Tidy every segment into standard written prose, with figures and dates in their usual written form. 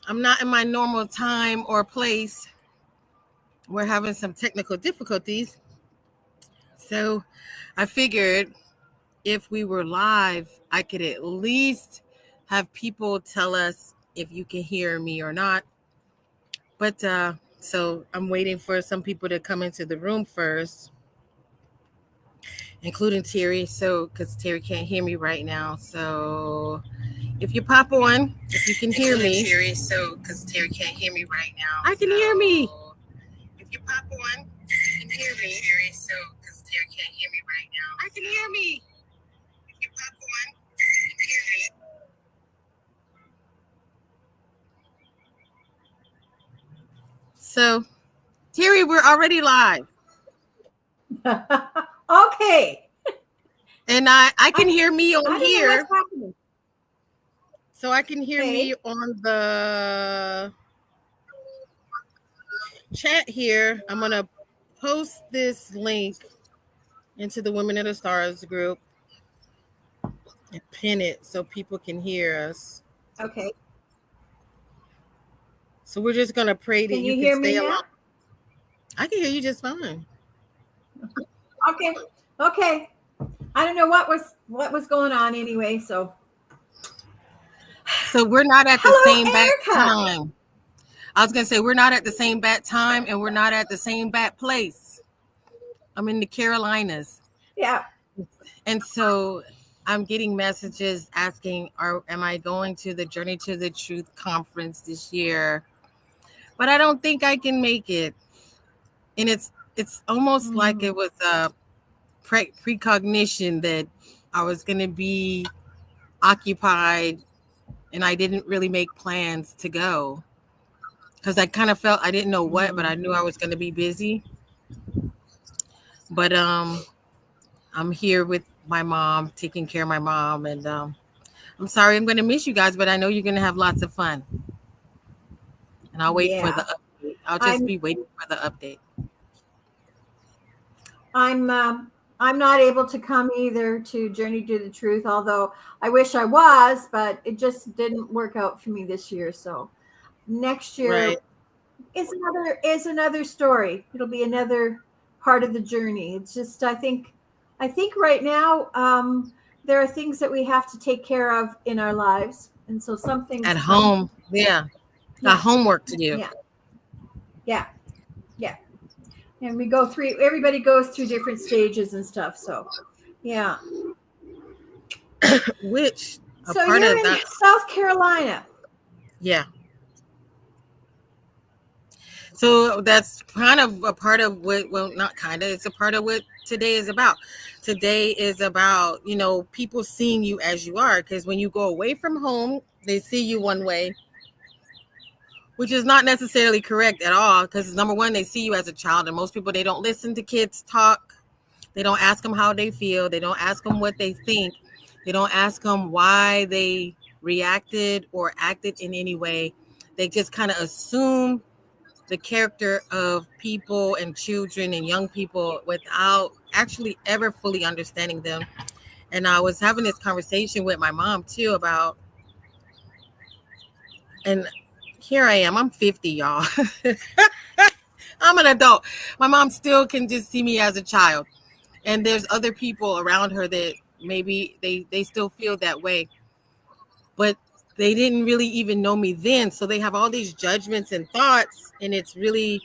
I'm not in my normal time or place. We're having some technical difficulties. So I figured if we were live, I could at least have people tell us if you can hear me or not. But so I'm waiting for some people to come into the room first, including Terry. So because Terry can't hear me right now. So if you pop on, if you can hear me, Terry. So because Terry can't hear me right now, I can hear me. If you pop on, you can hear me, Terry. So because Terry can't hear me right now, I can hear me. If you pop on, you can hear me. So, Terry, we're already live. Okay. And I can hear me on I don't know here. what's happening. So I can hear me Okay. on the chat here. I'm going to post this link into the Women of the Stars group and pin it so people can hear us. Okay. So we're just going to pray that Can you you can hear me stay now? along. I can hear you just fine. Okay. Okay. I don't know what was going on anyway. So So we're not at the hello, same bat Erica. time. I was going to say we're not at the same bat time and we're not at the same bat place. I'm in the Carolinas. Yeah. And so I'm getting messages asking, am I going to the Journey to the Truth conference this year? But I don't think I can make it. And it's almost like it was a precognition that I was going to be occupied and I didn't really make plans to go. Because I kind of felt I didn't know what, but I knew I was going to be busy. But I'm here with my mom, taking care of my mom, and I'm sorry I'm going to miss you guys, but I know you're going to have lots of fun. And I'll wait for the Yeah. update. I'll just I'm be waiting for the update. I'm I'm not able to come either to Journey to the Truth, although I wish I was, but it just didn't work out for me this year. So next Right. year is another story. It'll be another part of the journey. It's just I think right now there are things that we have to take care of in our lives, and so some At things come. home. Yeah. Got Yeah, homework to do. yeah, yeah, yeah. And we go through. Everybody goes through different stages and stuff. So yeah. Which a So part you're of in that. South Carolina. Yeah. So that's kind of a part of what, well, not kind of, it's a part of what today is about. Today is about, people seeing you as you are. Because when you go away from home, they see you one way, which is not necessarily correct at all. Because number one, they see you as a child. And most people, they don't listen to kids talk. They don't ask them how they feel. They don't ask them what they think. They don't ask them why they reacted or acted in any way. They just kind of assume the character of people and children and young people without actually ever fully understanding them. And I was having this conversation with my mom too about, and here I am, I'm 50, y'all. I'm an adult. My mom still can just see me as a child. And there's other people around her that maybe they still feel that way. But they didn't really even know me then. So they have all these judgments and thoughts. And it's really,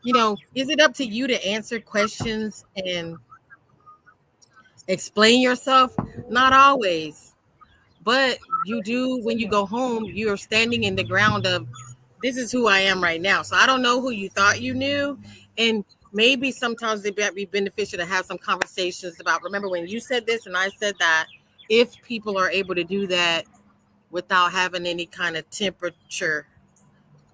is it up to you to answer questions and explain yourself? Not always. But you do when you go home, you're standing in the ground of this is who I am right now. So I don't know who you thought you knew. And maybe sometimes it might be beneficial to have some conversations about, remember when you said this and I said that, if people are able to do that without having any kind of temperature,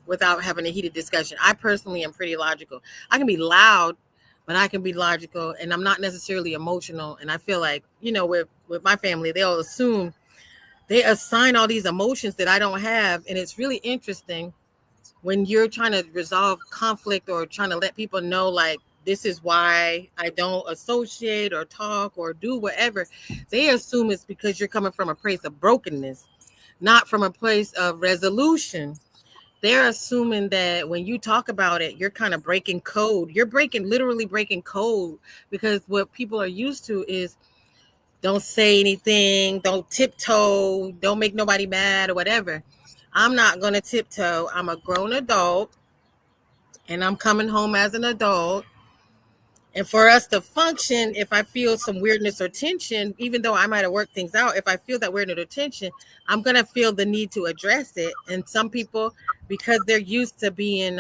without having a heated discussion. I personally am pretty logical. I can be loud, but I can be logical, and I'm not necessarily emotional. And I feel like, with my family, they assign all these emotions that I don't have. And it's really interesting when you're trying to resolve conflict or trying to let people know, like, this is why I don't associate or talk or do whatever. They assume it's because you're coming from a place of brokenness, not from a place of resolution. they're assuming that when you talk about it, you're kind of breaking code. You're literally breaking code, because what people are used to is don't say anything, don't tiptoe, don't make nobody mad or whatever. I'm not going to tiptoe. I'm a grown adult and I'm coming home as an adult. And for us to function, if I feel some weirdness or tension, even though I might have worked things out, if I feel that weirdness or tension, I'm going to feel the need to address it. And some people, because they're used to being,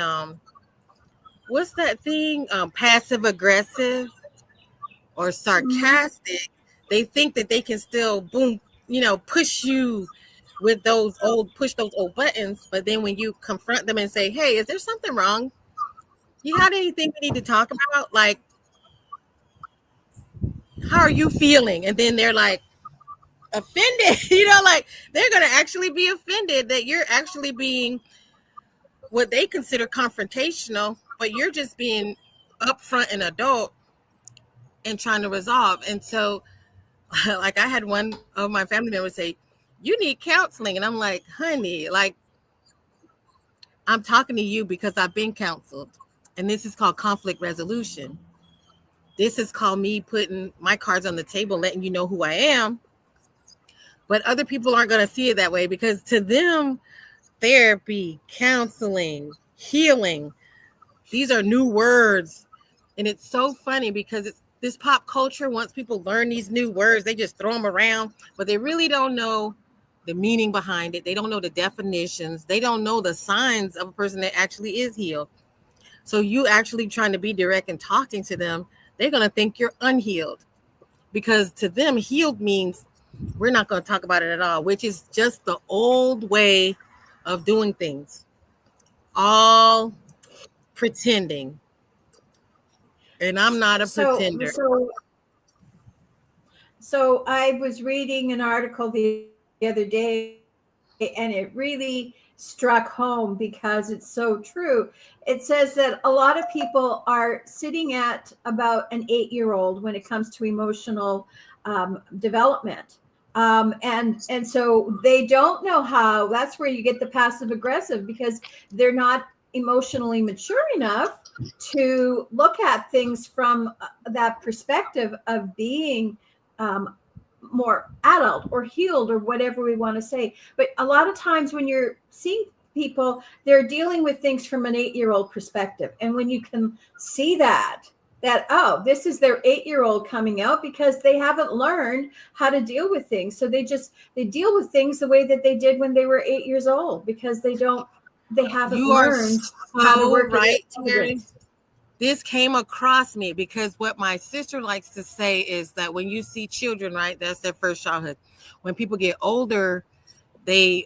what's that thing? Passive aggressive or Mhm. sarcastic, they think that they can still boom, push you with push those old buttons. But then when you confront them and say, hey, is there something wrong? You got anything we need to talk about? Like, how are you feeling? And then they're like offended, like they're going to actually be offended that you're actually being what they consider confrontational, but you're just being upfront and adult and trying to resolve. And so, like, I had one of my family members say, you need counseling. And I'm like, honey, like, I'm talking to you because I've been counseled. And this is called conflict resolution. This is called me putting my cards on the table, letting you know who I am. But other people aren't going to see it that way, because to them, therapy, counseling, healing, these are new words. And it's so funny because it's this pop culture. Once people learn these new words, they just throw them around, but they really don't know the meaning behind it. They don't know the definitions. They don't know the signs of a person that actually is healed. So you actually trying to be direct and talking to them, they're going to think you're unhealed, because to them, healed means we're not going to talk about it at all, which is just the old way of doing things. All pretending. And I'm not a So, pretender. so, so I was reading an article the other day, and it really struck home because it's so true. It says that a lot of people are sitting at about an 8-year-old when it comes to emotional development. And so they don't know how. That's where you get the passive aggressive, because they're not emotionally mature enough to look at things from that perspective of being um, more adult or healed or whatever we want to say. But a lot of times when you're seeing people, they're dealing with things from an 8-year-old perspective. And when you can see that, oh, this is their 8-year-old coming out because they haven't learned how to deal with things. So they deal with things the way that they did when they were 8 years old, because they haven't You are learned how to so work with right, their Terry. children. This came across me because what my sister likes to say is that when you see children, right, that's their first childhood. When people get older, they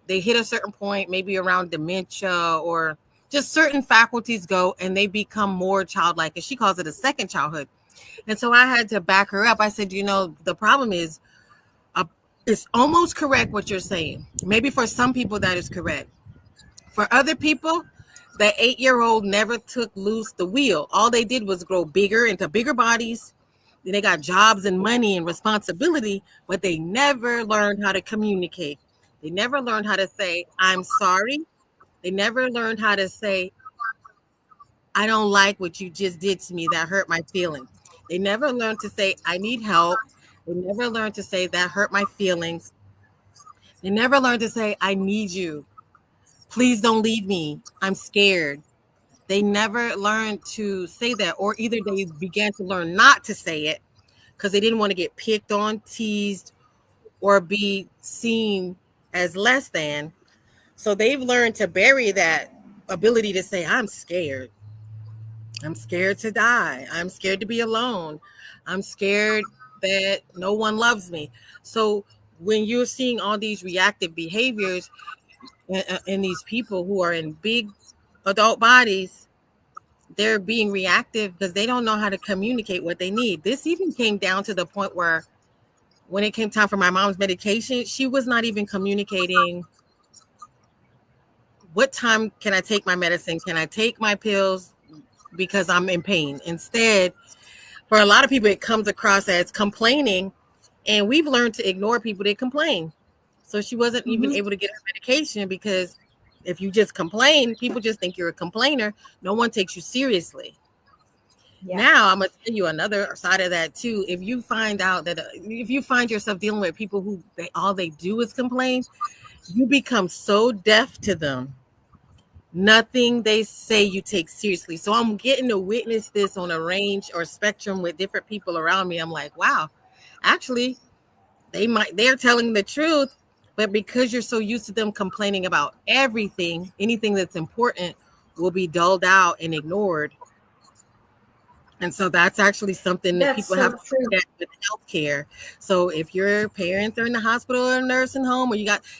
hit a certain point, maybe around dementia or just certain faculties go and they become more childlike. And she calls it a second childhood. And so I had to back her up. I said, the problem is, uh, it's almost correct what you're saying. Maybe for some people that is correct. For other people, the 8-year-old never took loose the wheel. All they did was grow bigger into bigger bodies. Then they got jobs and money and responsibility, but they never learned how to communicate. They never learned how to say, I'm sorry. They never learned how to say, I don't like what you just did to me. That hurt my feelings. They never learned to say, I need help. They never learned to say, that hurt my feelings. They never learned to say, I need you. Please don't leave me. I'm scared. They never learned to say that, or either they began to learn not to say it because they didn't want to get picked on, teased, or be seen as less than. So they've learned to bury that ability to say, I'm scared. I'm scared to die. I'm scared to be alone. I'm scared that no one loves me. So when you're seeing all these reactive behaviors in these people who are in big adult bodies, they're being reactive because they don't know how to communicate what they need. This even came down to the point where when it came time for my mom's medication, she was not even communicating, what time can I take my medicine? Can I take my pills because I'm in pain? Instead, for a lot of people, it comes across as complaining, and we've learned to ignore people that complain. So she wasn't even Mm-hmm. able to get her medication because If you just complain, people just think you're a complainer. No one takes you seriously. Yeah. Now I'm gonna tell you another side of that too. If you find out that if you find yourself dealing with people who all they do is complain, you become so deaf to them. Nothing they say you take seriously. So I'm getting to witness this on a range or spectrum with different people around me. I'm like, wow, actually, they're telling the truth, but because you're so used to them complaining about everything, anything that's important will be dulled out and ignored. And so that's actually something that That's people have so to true. look at with healthcare. So if your parents are in the hospital or nursing home, or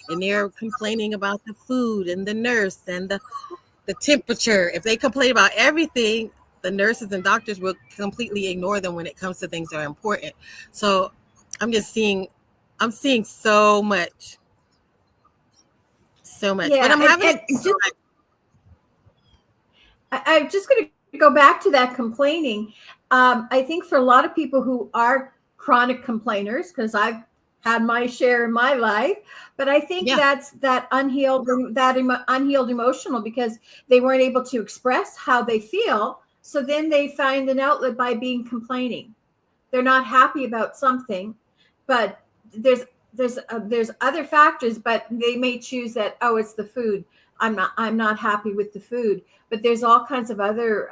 and they're complaining about the food and the nurse and the temperature, if they complain about everything, the nurses and doctors will completely ignore them when it comes to things that are important. So I'm just seeing, I'm seeing so much, but Yeah, I'm having a and good just time. I'm just going to go back to that complaining. I think for a lot of people who are chronic complainers, because I've had my share in my life, but I think Yeah, that's unhealed emotional because they weren't able to express how they feel. So then they find an outlet by being complaining. They're not happy about something, but there's there's other factors, but they may choose that, oh, it's the food. I'm not happy with the food, but there's all kinds of other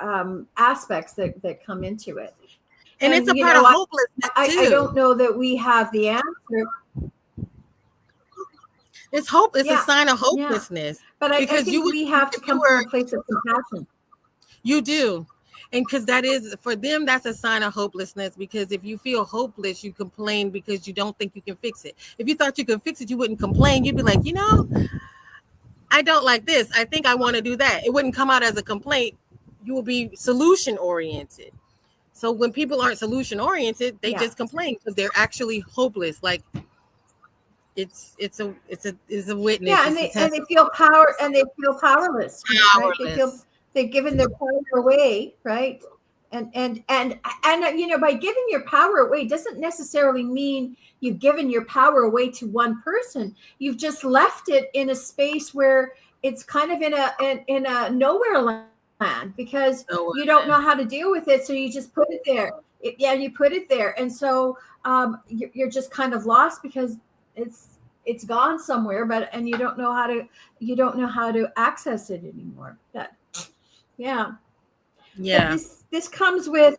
aspects that come into it. and And it's a part of I hopelessness don't know too. that we have the answer. It's hope. It's a Yeah, sign of yeah, hopelessness but I because you think would we think have to if you come from were, a place of compassion. you do. And because that is for them, that's a sign of hopelessness. Because if you feel hopeless, you complain because you don't think you can fix it. If you thought you could fix it, you wouldn't complain. You'd be like, I don't like this. I think I want to do that. It wouldn't come out as a complaint. You will be solution oriented. So when people aren't solution oriented, they Yeah, just complain because they're actually hopeless. Like it's a witness. yeah, It's a and test. they feel power and they feel powerless, right? They feel Powerless. they've given their power away, right? And by giving your power away doesn't necessarily mean you've given your power away to one person. You've just left it in a space where it's kind of in a nowhere land because you So don't know how to deal with it, so you just put it there. Yeah, you put it there, and so you're just kind of lost because it's gone somewhere, but and you don't know how to access it anymore. Yeah, but yeah, this comes with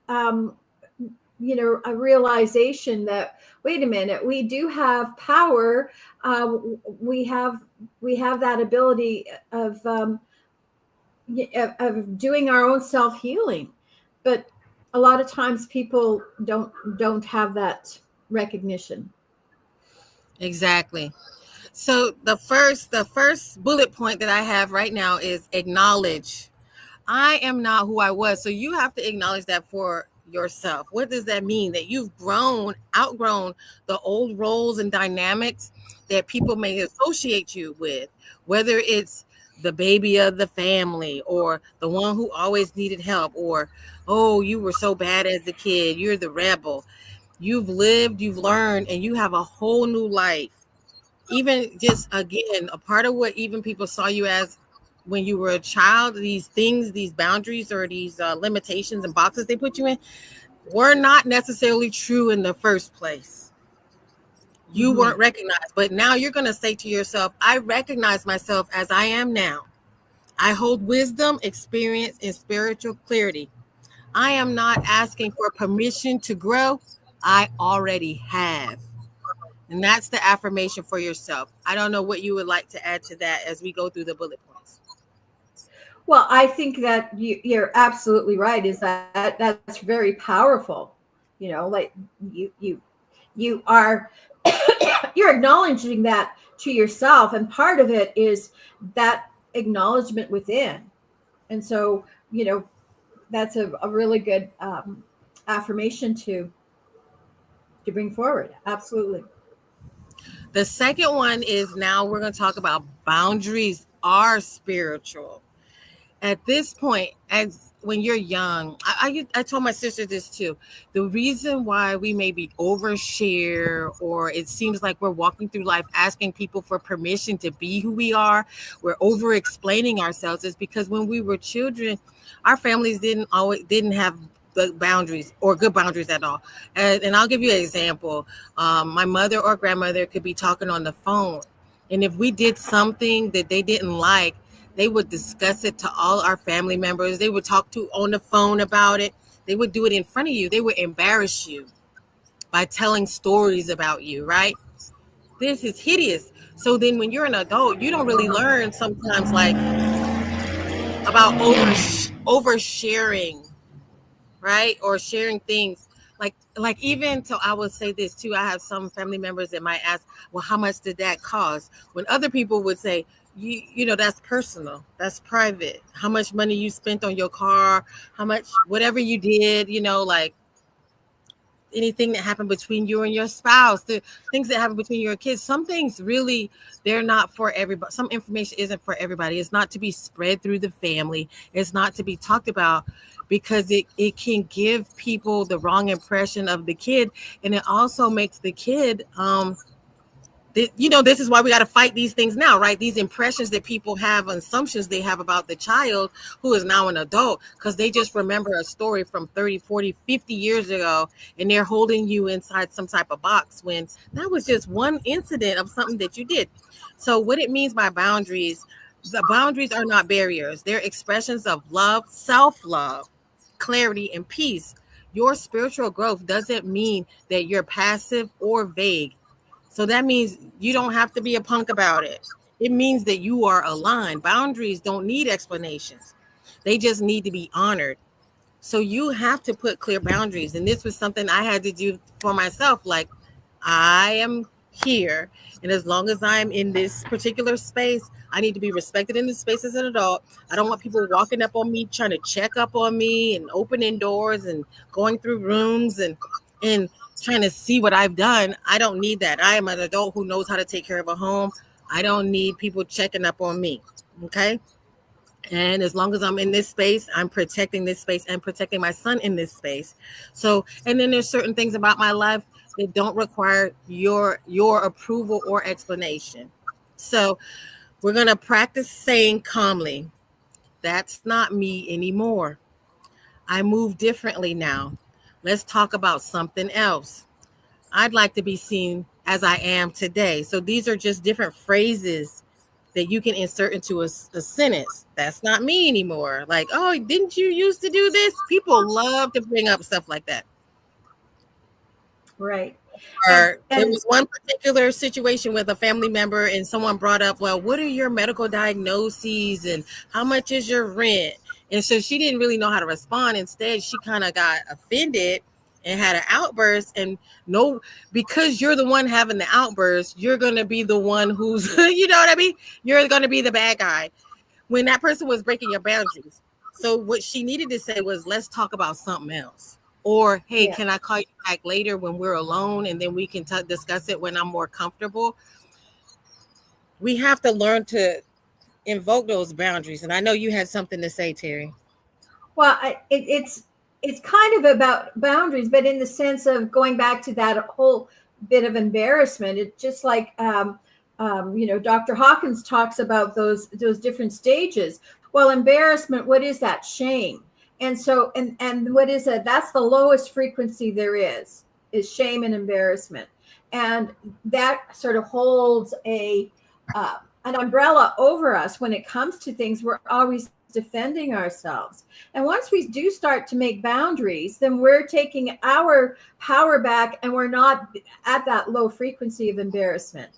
a realization that, wait a minute, we do have power. We have that ability of doing our own self healing, but a lot of times people don't have that recognition. exactly. So the first bullet point that I have right now is acknowledge. I am not who I was. So you have to acknowledge that for yourself. What does that mean? That you've outgrown the old roles and dynamics that people may associate you with, whether it's the baby of the family or the one who always needed help, or, oh, you were so bad as a kid, you're the rebel. You've lived, you've learned, and you have a whole new life. Even just again, a part of what even people saw you as when you were a child, these things, these boundaries or these limitations and boxes they put you in were not necessarily true in the first place. You weren't Hmm. recognized, but now you're going to say to yourself, I recognize myself as I am now. I hold wisdom, experience, and spiritual clarity. I am not asking for permission to grow. I already have. And that's the affirmation for yourself. I don't know what you would like to add to that as we go through the bullet points. Well, I think that you're absolutely right. Is that's very powerful. Like you are you're acknowledging that to yourself, and part of it is that acknowledgement within. And so that's a really good affirmation to bring forward. Absolutely. The second one is now we're going to talk about boundaries are spiritual. At this point, as when you're young, I told my sister this too. The reason why we maybe overshare, or it seems like we're walking through life asking people for permission to be who we are, we're over explaining ourselves, is because when we were children, our families didn't have the boundaries or good boundaries at all. And I'll give you an example. My mother or grandmother could be talking on the phone, and if we did something that they didn't like, they would discuss it to all our family members. They would talk to on the phone about it. They would do it in front of you. They would embarrass you by telling stories about you, right? This is hideous. So then when you're an adult, you don't really learn sometimes like about oversharing, right? Or sharing things. Like even so I would say this too. I have some family members that might ask, well, how much did that cost? When other people would say, you know, that's personal, that's private. How much money you spent on your car, how much whatever you did, you know, like anything that happened between you and your spouse, the things that happen between your kids, some things really, they're not for everybody. Some information isn't for everybody. It's not to be spread through the family. It's not to be talked about because it can give people the wrong impression of the kid. And it also makes the kid you know, this is why we got to fight these things now, right? These impressions that people have, assumptions they have about the child who is now an adult, because they just remember a story from 30, 40, 50 years ago, and they're holding you inside some type of box when that was just one incident of something that you did. So what it means by boundaries, the boundaries are not barriers. They're expressions of love, self-love, clarity, and peace. Your spiritual growth doesn't mean that you're passive or vague. So that means you don't have to be a punk about it. It means that you are aligned. Boundaries don't need explanations. They just need to be honored. So you have to put clear boundaries. And this was something I had to do for myself. Like, I am here. And as long as I'm in this particular space, I need to be respected in this space as an adult. I don't want people walking up on me, trying to check up on me and opening doors and going through rooms and trying to see what I've done. I don't need that. I am an adult who knows how to take care of a home. I don't need people checking up on me. Okay. And as long as I'm in this space, I'm protecting this space and protecting my son in this space. So, and then there's certain things about my life that don't require your approval or explanation. So we're going to practice saying calmly, that's not me anymore. I move differently now. Let's talk about something else. I'd like to be seen as I am today. So these are just different phrases that you can insert into a sentence. That's not me anymore. Like, oh, didn't you used to do this? People love to bring up stuff like that. Right. Or there And was one particular situation with a family member and someone brought up, well, what are your medical diagnoses and how much is your rent? And so she didn't really know how to respond. Instead, she kind of got offended and had an outburst. And no, because you're the one having the outburst, you're going to be the one who's, you know what I mean? You're going to be the bad guy when that person was breaking your boundaries. So what she needed to say was, let's talk about something else. Or, hey, yeah. can I call you back later when we're alone and then we can discuss it when I'm more comfortable? We have to learn to invoke those boundaries. And I know you had something to say, Terry. Well, it's kind of about boundaries, but in the sense of going back to that whole bit of embarrassment. It's just like Dr. Hawkins talks about those different stages. Well, embarrassment, what is that? Shame. And so and what is that? That's the lowest frequency there is shame and embarrassment, and that sort of holds an umbrella over us when it comes to things. We're always defending ourselves. And once we do start to make boundaries, then we're taking our power back and we're not at that low frequency of embarrassment.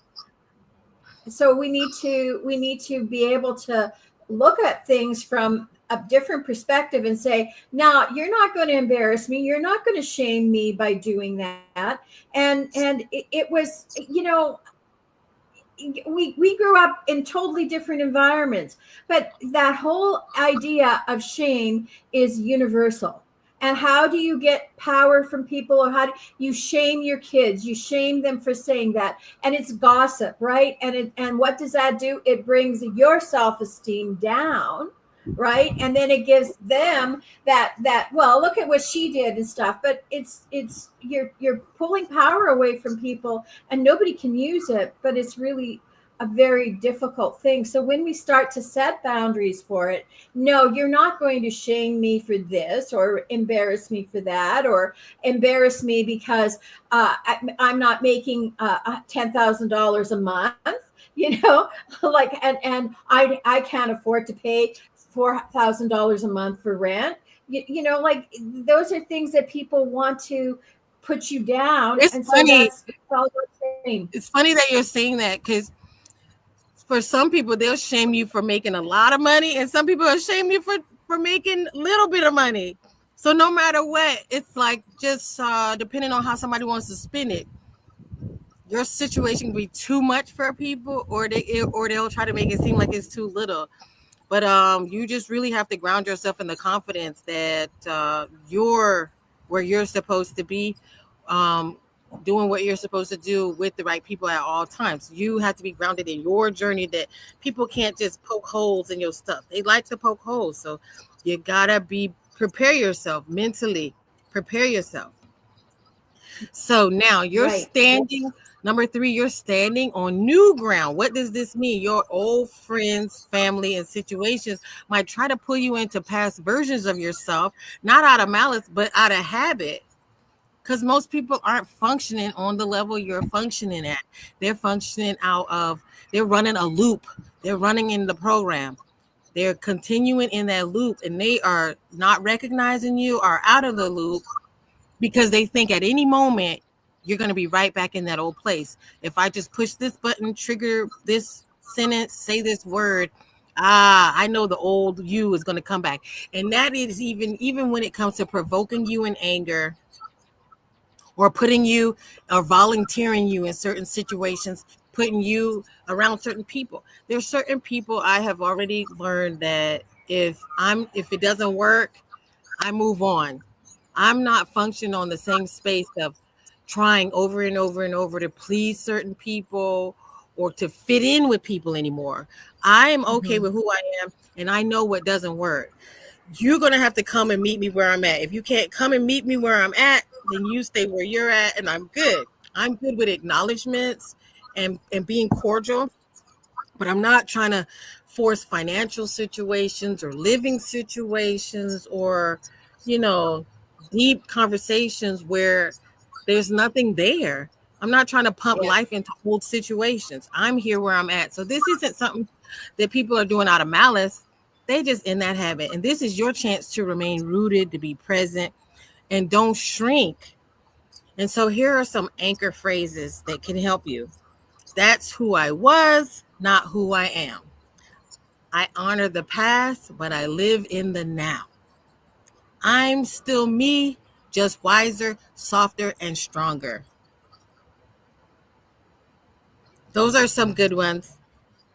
So we need to be able to look at things from a different perspective and say, now you're not going to embarrass me, you're not going to shame me by doing that. And it was, we grew up in totally different environments, but that whole idea of shame is universal. And how do you get power from people, or how do you shame your kids? You shame them for saying that, and it's gossip, right? And what does that do? It brings your self-esteem down, right? And then it gives them that well, look at what she did and stuff. But it's you're pulling power away from people, and nobody can use it, but it's really a very difficult thing. So when we start to set boundaries for it, no, you're not going to shame me for this or embarrass me for that or embarrass me because I'm not making $10,000 a month, you know, like, and I can't afford to pay $4,000 a month for rent. You know, like those are things that people want to put you down, It's and so funny. that's all the same. It's funny that you're saying that because for some people they'll shame you for making a lot of money, and some people will shame you for making a little bit of money. So no matter what, it's like just depending on how somebody wants to spin it. Your situation can be too much for people, or they'll try to make it seem like it's too little. But you just really have to ground yourself in the confidence that you're where you're supposed to be, um, doing what you're supposed to do with the right people at all times. You have to be grounded in your journey. That people can't just poke holes in your stuff. They like to poke holes, so you gotta be prepare yourself mentally. Prepare yourself. So now you're Right. standing, number three, you're standing on new ground. What does this mean? Your old friends, family, and situations might try to pull you into past versions of yourself, not out of malice, but out of habit. Because most people aren't functioning on the level you're functioning at. They're functioning they're running a loop. They're running in the program. They're continuing in that loop, and they are not recognizing you or out of the loop because they think at any moment you're going to be right back in that old place. If I just push this button, trigger this sentence, say this word, I know the old you is going to come back. And that is even when it comes to provoking you in anger or putting you or volunteering you in certain situations, putting you around certain people. There's certain people I have already learned that if it doesn't work, I move on. I'm not functioning on the same space of trying over and over and over to please certain people or to fit in with people anymore. I am okay Mhm. with who I am, and I know what doesn't work. You're going to have to come and meet me where I'm at. If you can't come and meet me where I'm at, then you stay where you're at, and I'm good. I'm good with acknowledgments and being cordial, but I'm not trying to force financial situations or living situations or, you know, deep conversations where there's nothing there. I'm not trying to pump Yeah. life into old situations. I'm here where I'm at. So this isn't something that people are doing out of malice. They just in that habit. And this is your chance to remain rooted, to be present, and don't shrink. And so here are some anchor phrases that can help you. That's who I was, not who I am. I honor the past, but I live in the now. I'm still me, just wiser, softer, and stronger. Those are some good ones.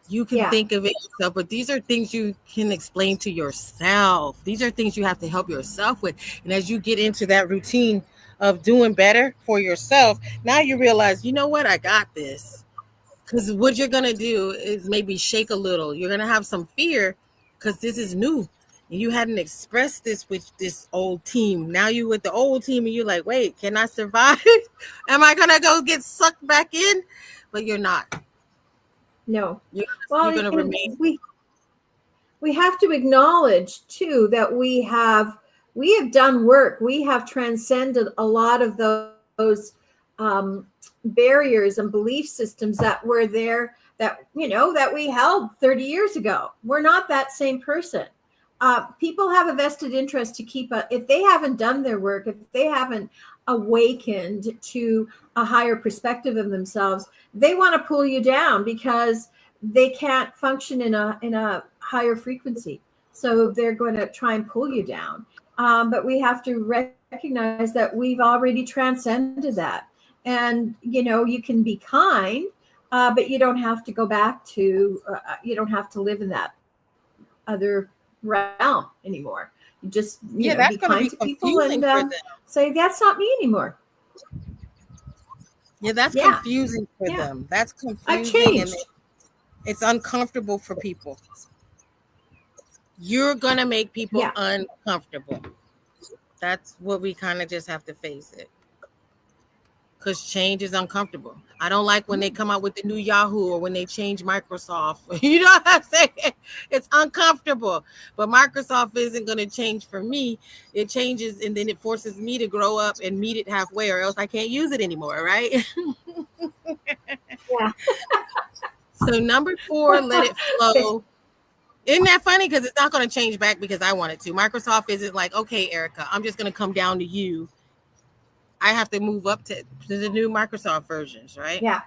You can Yeah. think of it yourself, but these are things you can explain to yourself. These are things you have to help yourself with. And as you get into that routine of doing better for yourself, now you realize, you know what, I got this. Because what you're gonna do is maybe shake a little. You're gonna have some fear because this is new. And you hadn't expressed this with this old team. Now you with the old team and you're like, wait, can I survive? Am I gonna go get sucked back in? But you're not. No. You're, you're Well, gonna and remain. we have to acknowledge too that we have done work. We have transcended a lot of those barriers and belief systems that were there, that that we held 30 years ago. We're not that same person. People have a vested interest to keep if they haven't done their work, if they haven't awakened to a higher perspective of themselves, they want to pull you down because they can't function in a higher frequency. So they're going to try and pull you down. But we have to recognize that we've already transcended that. And you can be kind, but you don't have to go back to. You don't have to live in that other realm anymore. You just be Yeah, that's kind to gonna be people and confusing for them. say that's not me anymore. Yeah, that's Yeah, confusing for yeah. them. That's I've confusing and changed. it's uncomfortable for people. you're going to make people Yeah. uncomfortable. That's what we kind of just have to face it. Because change is uncomfortable. I don't like when they come out with the new Yahoo or when they change Microsoft. You know what I'm saying? It's uncomfortable. But Microsoft isn't going to change for me. It changes and then it forces me to grow up and meet it halfway, or else I can't use it anymore, right? Yeah. So, number 4, let it flow. Isn't that funny? Because it's not going to change back because I want it to. Microsoft isn't like, okay, Erica, I'm just going to come down to you. I have to move up to the new Microsoft versions, right? Yeah.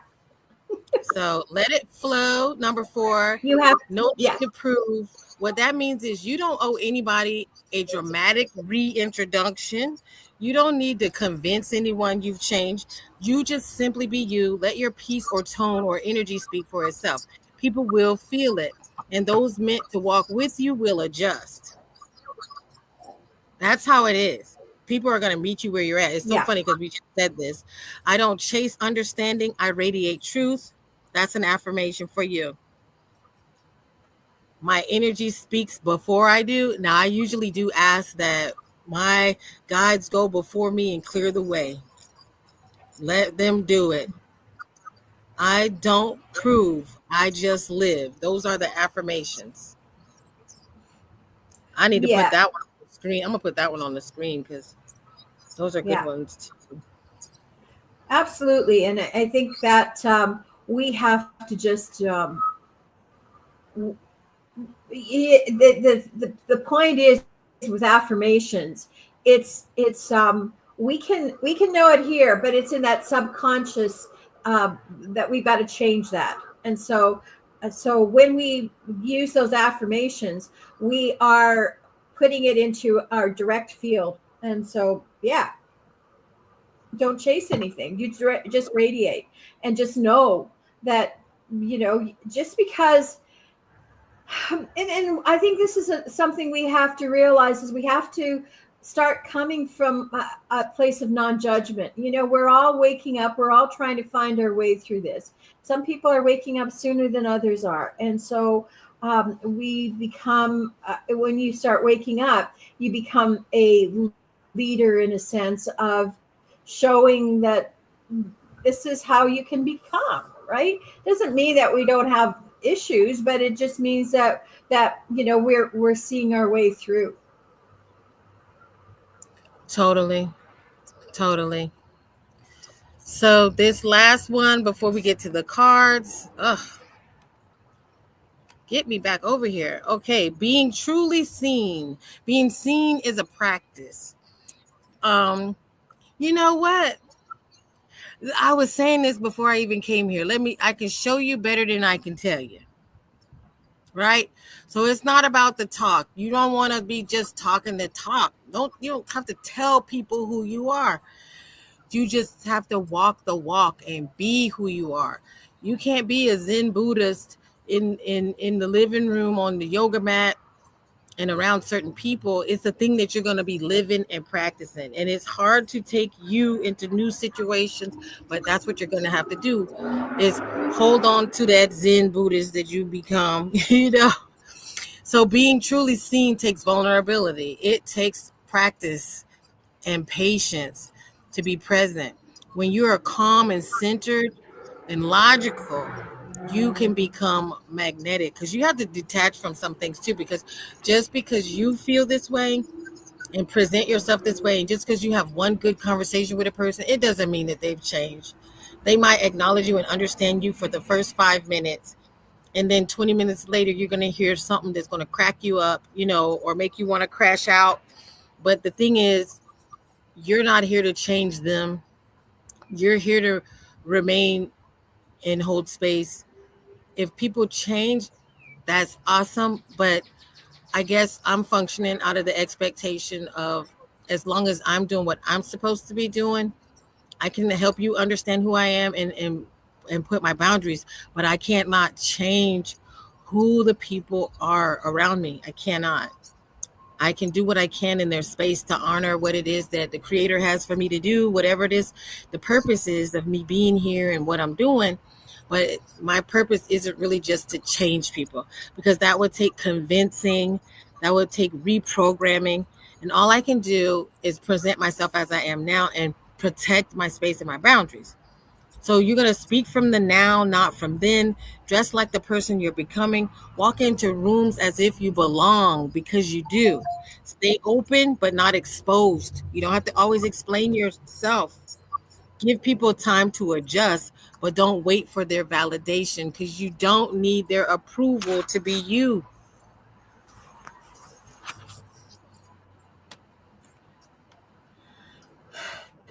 So let it flow. Number 4, You have, no need yeah. to prove. What that means is you don't owe anybody a dramatic reintroduction. You don't need to convince anyone you've changed. You just simply be you. Let your piece or tone or energy speak for itself. People will feel it, and those meant to walk with you will adjust. That's how it is. People are going to meet you where you're at. It's so Yeah. funny because we just said this. I don't chase understanding, I radiate truth. That's an affirmation for you. My energy speaks before I do. Now, I usually do ask that my guides go before me and clear the way. Let them do it. I don't prove, I just live. Those are the affirmations. I need to put Yeah. that one on the screen. I'm going to put that one on the screen because those are good Yeah. ones too. Absolutely. And I think that we have to just the point is with affirmations, it's we can know it here, but it's in that subconscious that we've got to change that. And so when we use those affirmations, we are putting it into our direct field. And so yeah, don't chase anything. You just radiate and just know that, just because and I think this is something we have to realize is we have to start coming from a place of non-judgment. We're all waking up. We're all trying to find our way through this. Some people are waking up sooner than others are. And so we become, when you start waking up, you become a leader in a sense of showing that this is how you can become, right? Doesn't mean that we don't have issues, but it just means that we're seeing our way through. Totally. Totally. So this last one before we get to the cards. Ugh, get me back over here. Okay, being truly seen. Being seen is a practice. Um, you know what? I was saying this before I even came here. I can show you better than I can tell you. Right? So it's not about the talk. You don't want to be just talking the talk. You don't have to tell people who you are. You just have to walk the walk and be who you are. You can't be a Zen Buddhist in the living room on the yoga mat and around certain people. It's a thing that you're going to be living and practicing. And it's hard to take you into new situations, but that's what you're going to have to do is hold on to that Zen Buddhist that you become, So being truly seen takes vulnerability. It takes practice and patience to be present. When you are calm and centered and logical, you can become magnetic because you have to detach from some things too. Because just because you feel this way and present yourself this way, and just because you have one good conversation with a person, it doesn't mean that they've changed. They might acknowledge you and understand you for the first 5 minutes. And then 20 minutes later, you're going to hear something that's going to crack you up, or make you want to crash out. But the thing is, you're not here to change them. You're here to remain and hold space. If people change, that's awesome. But I guess I'm functioning out of the expectation of, as long as I'm doing what I'm supposed to be doing, I can help you understand who I am and put my boundaries. But I can't not change who the people are around me. I cannot. I can do what I can in their space to honor what it is that the creator has for me to do, whatever it is, the purpose is of me being here and what I'm doing. But my purpose isn't really just to change people, because that would take convincing. That would take reprogramming. And all I can do is present myself as I am now and protect my space and my boundaries. So you're going to speak from the now, not from then. Dress like the person you're becoming. Walk into rooms as if you belong because you do. Stay open but not exposed. You don't have to always explain yourself. Give people time to adjust, but don't wait for their validation because you don't need their approval to be you.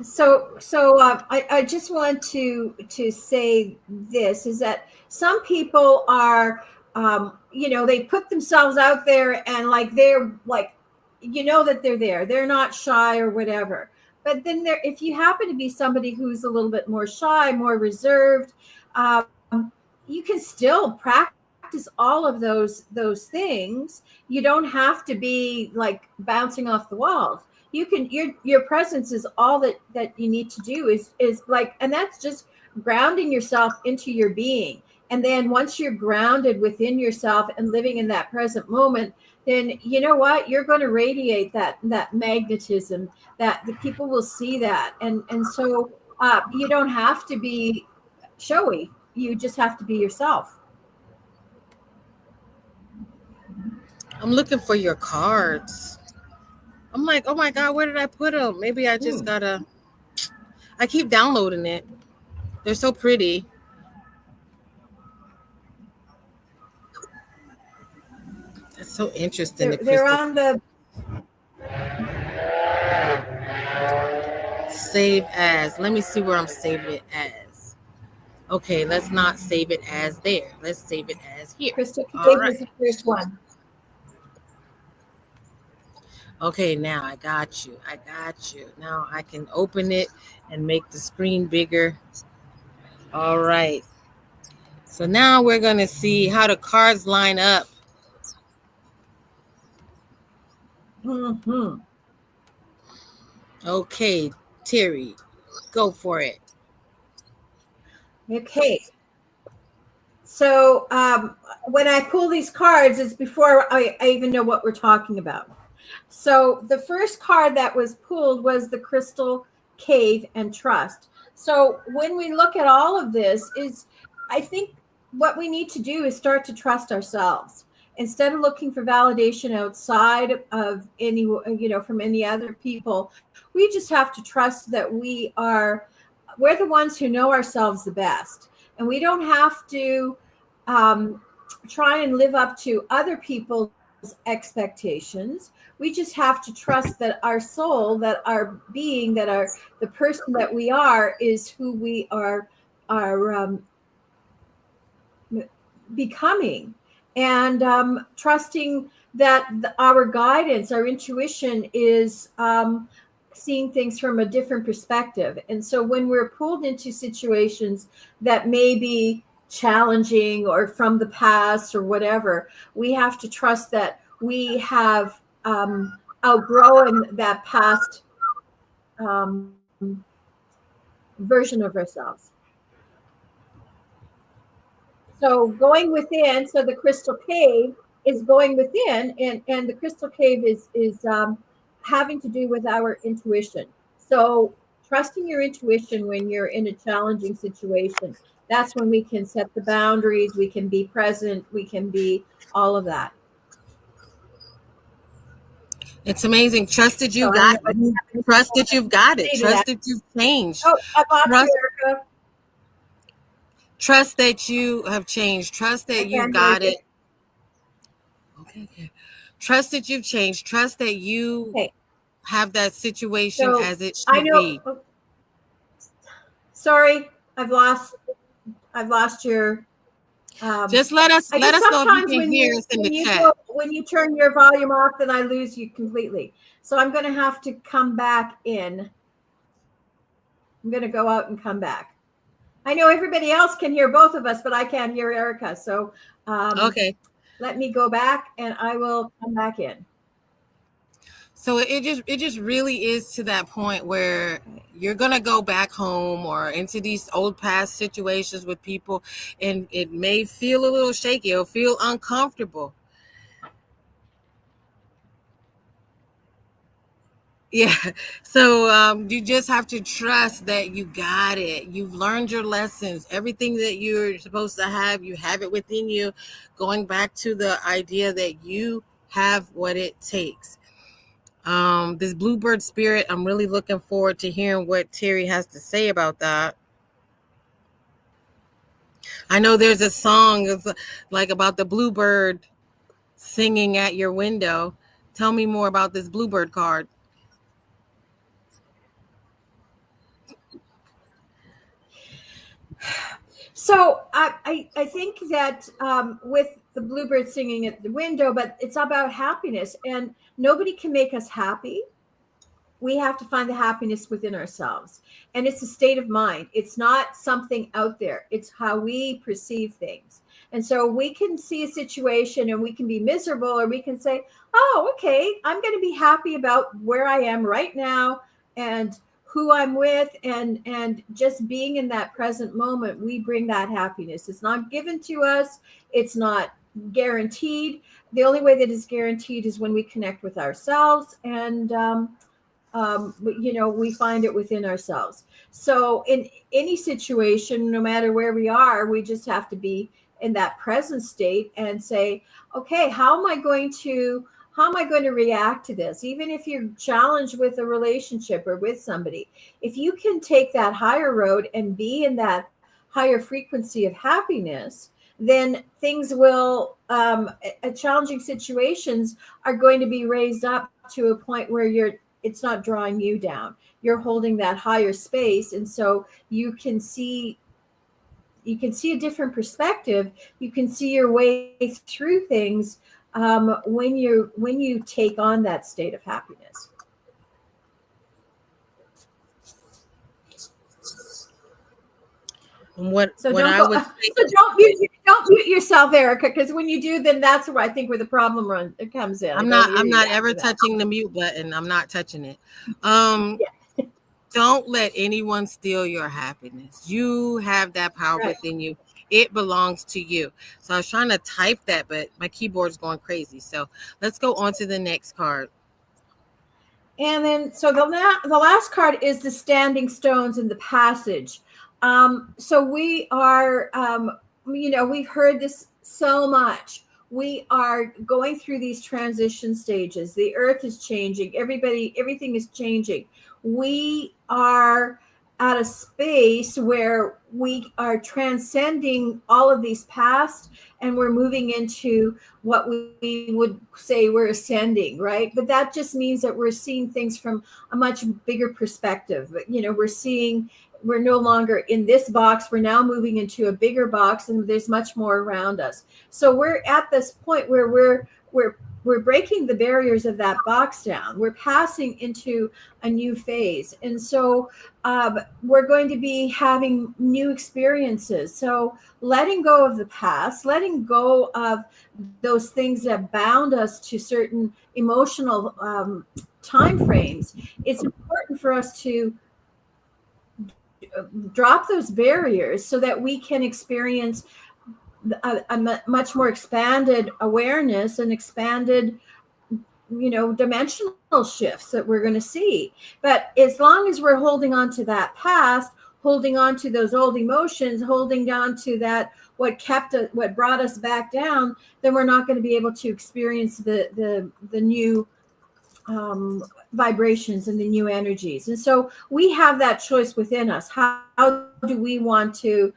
So I just want to say this is that some people are they put themselves out there and like they're like that they're there, they're not shy or whatever. But then there, if you happen to be somebody who's a little bit more shy, more reserved, um, you can still practice all of those things. You don't have to be like bouncing off the walls. You can, your presence is all that you need to do is like, and that's just grounding yourself into your being. And then once you're grounded within yourself and living in that present moment, then you know what, you're going to radiate that magnetism, that the people will see that. And so you don't have to be showy, you just have to be yourself. I'm looking for your cards. I'm like, oh my God, where did I put them? Maybe I just Hmm. gotta, I keep downloading it. They're so pretty. It's so interesting, the They're crystal. on the Save as. Let me see where I'm saving it as. Okay, let's not save it as there. Let's save it as here. Crystal All Cave right. is the first one. Okay, now I got you. I got you. Now I can open it and make the screen bigger. All right. So now we're going to see how the cards line up. Hmm. Okay, Terry, go for it. Okay. So when I pull these cards, it's before I even know what we're talking about. So the first card that was pulled was the Crystal Cave and Trust. So when we look at all of this, is I think what we need to do is start to trust ourselves instead of looking for validation outside of any from any other people. We just have to trust that we're the ones who know ourselves the best, and we don't have to um, try and live up to other people's expectations. We just have to trust that our soul, that our being, that our the person that we are is who we are becoming, and trusting that our guidance, our intuition is seeing things from a different perspective. And so when we're pulled into situations that may be challenging or from the past or whatever, we have to trust that we have outgrown that past um, version of ourselves. So going within, so the crystal cave is going within, and the crystal cave is having to do with our intuition. So trusting your intuition when you're in a challenging situation, that's when we can set the boundaries, we can be present, we can be all of that. It's amazing. Trust that you So I don't know got. if I have anything Trust more that you've got to it. say to that. Trust that you've changed. Oh, I lost Trust, you, Erica. trust that you have changed. Trust I that you've can't hear got you. it. Okay, okay. Trust that you've changed. Trust that you Okay, have that situation so as it I should know. be. Oh, sorry, I've lost your. Just I let just us know if you sometimes can hear us in the chat. when you turn your volume off, then I lose you completely. So I'm going to have to come back in. I'm going to go out and come back. I know everybody else can hear both of us, but I can't hear Erica. So um, Okay. let me go back, and I will come back in. So it just really is to that point where Okay. you're gonna go back home or into these old past situations with people, and it may feel a little shaky or feel uncomfortable. Yeah. So you just have to trust that you got it. You've learned your lessons. Everything that you're supposed to have, you have it within you. Going back to the idea that you have what it takes. This bluebird spirit, I'm really looking forward to hearing what Terry has to say about that. I know there's a song like about the bluebird singing at your window. Tell me more about this bluebird card. So I think that with the bluebird singing at the window, but it's about happiness, and nobody can make us happy. We have to find the happiness within ourselves, and it's a state of mind. It's not something out there, it's how we perceive things. And so we can see a situation and we can be miserable, or we can say, oh, okay, I'm going to be happy about where I am right now and who I'm with, and just being in that present moment, we bring that happiness. It's not given to us, it's not guaranteed. The only way that is guaranteed is when we connect with ourselves, and we find it within ourselves. So in any situation, no matter where we are, we just have to be in that present state and say, okay, how am I going to react to this? Even if you're challenged with a relationship or with somebody, if you can take that higher road and be in that higher frequency of happiness, then things will, challenging situations are going to be raised up to a point where it's not drawing you down. You're holding that higher space, and so you can see a different perspective. You can see your way through things, when you take on that state of happiness. What So what don't I go. would say, So don't mute yourself, Erica, because when you do, then that's where I think where the problem run it comes in. I I'm don't not hear I'm you not after ever that. touching the mute button. I'm not touching it. Um Yeah, don't let anyone steal your happiness. You have that power right. within you. It belongs to you. So I was trying to type that, but my keyboard's going crazy. So let's go on to the next card. And then, so the last card is the standing stones in the passage. So we are, we've heard this so much. We are going through these transition stages. The earth is changing. Everything is changing. We are at a space where we are transcending all of these past, and we're moving into what we would say we're ascending, right? But that just means that we're seeing things from a much bigger perspective. We're no longer in this box. We're now moving into a bigger box, and there's much more around us. So we're at this point where we're breaking the barriers of that box down. We're passing into a new phase, and so we're going to be having new experiences. So letting go of the past, letting go of those things that bound us to certain emotional time frames. It's important for us to drop those barriers so that we can experience a much more expanded awareness and expanded, dimensional shifts that we're going to see. But as long as we're holding on to that past, holding on to those old emotions, holding on to that what brought us back down, then we're not going to be able to experience the new vibrations and the new energies. And so we have that choice within us. How do we want to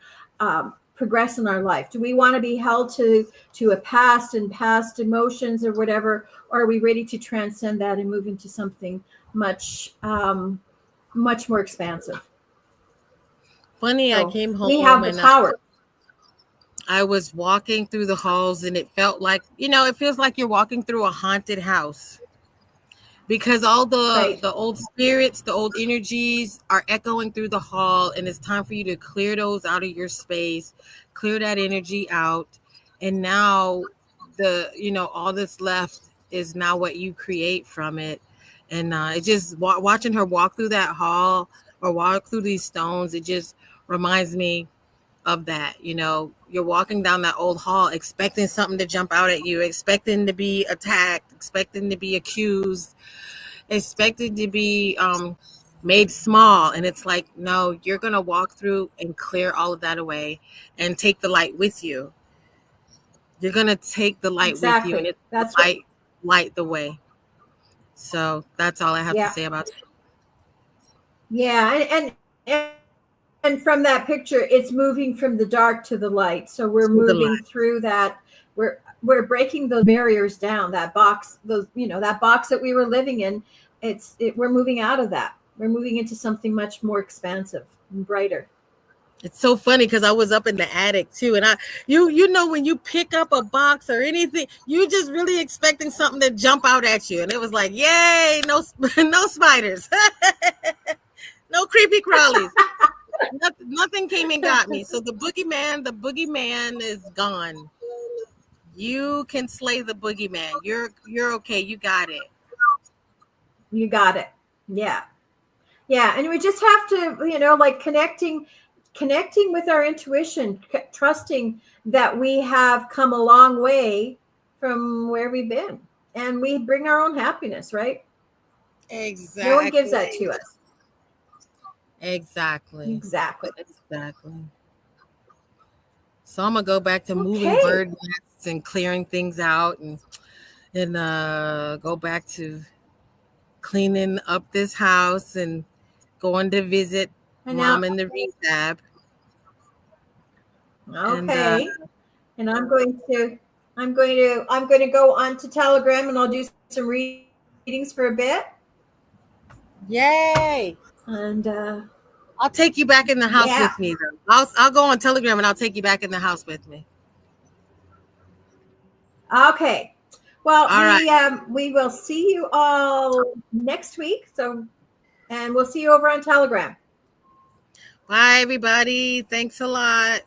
progress in our life? Do we want to be held to a past and past emotions or whatever, or are we ready to transcend that and move into something much more expansive? Funny, I So came we home have the and power. I was walking through the halls and it felt like, it feels like you're walking through a haunted house because all Right. the old spirits, the old energies are echoing through the hall, and it's time for you to clear those out of your space, clear that energy out. And now all that's left is now what you create from it. And it just watching her walk through that hall or walk through these stones, it just reminds me of that. You're walking down that old hall expecting something to jump out at you, expecting to be attacked, expecting to be accused, expected to be made small, and it's like, no, you're gonna walk through and clear all of that away and take the light with you. You're gonna take the light with you, and Exactly. it's the That's what. light the way. So that's all I have to Yeah. say about it. Yeah. And from that picture, it's moving from the dark to the light. So we're moving To the through light. that. We're breaking those barriers down. That box, that box that we were living in. We're moving out of that. We're moving into something much more expansive and brighter. It's so funny because I was up in the attic too, and you know, when you pick up a box or anything, you just really expecting something to jump out at you, and it was like, yay, no no spiders, no creepy crawlies. Nothing came and got me. So the boogeyman is gone. You can slay the boogeyman. You're okay. You got it. You got it. Yeah. Yeah, and we just have to, like connecting with our intuition, trusting that we have come a long way from where we've been, and we bring our own happiness, right? No one gives that Exactly. to us. Exactly. Exactly. Exactly. So I'm gonna go back to moving Okay. bird nests and clearing things out, and go back to cleaning up this house and going to visit And mom now, in the rehab. And okay, and I'm going to go on to Telegram, and I'll do some readings for a bit. yay! And I'll take you back in the house yeah. with me though. I'll go on Telegram and I'll take you back in the house with me. Okay. Well, All right. we will see you all next week. So, and we'll see you over on Telegram. Bye everybody. Thanks a lot.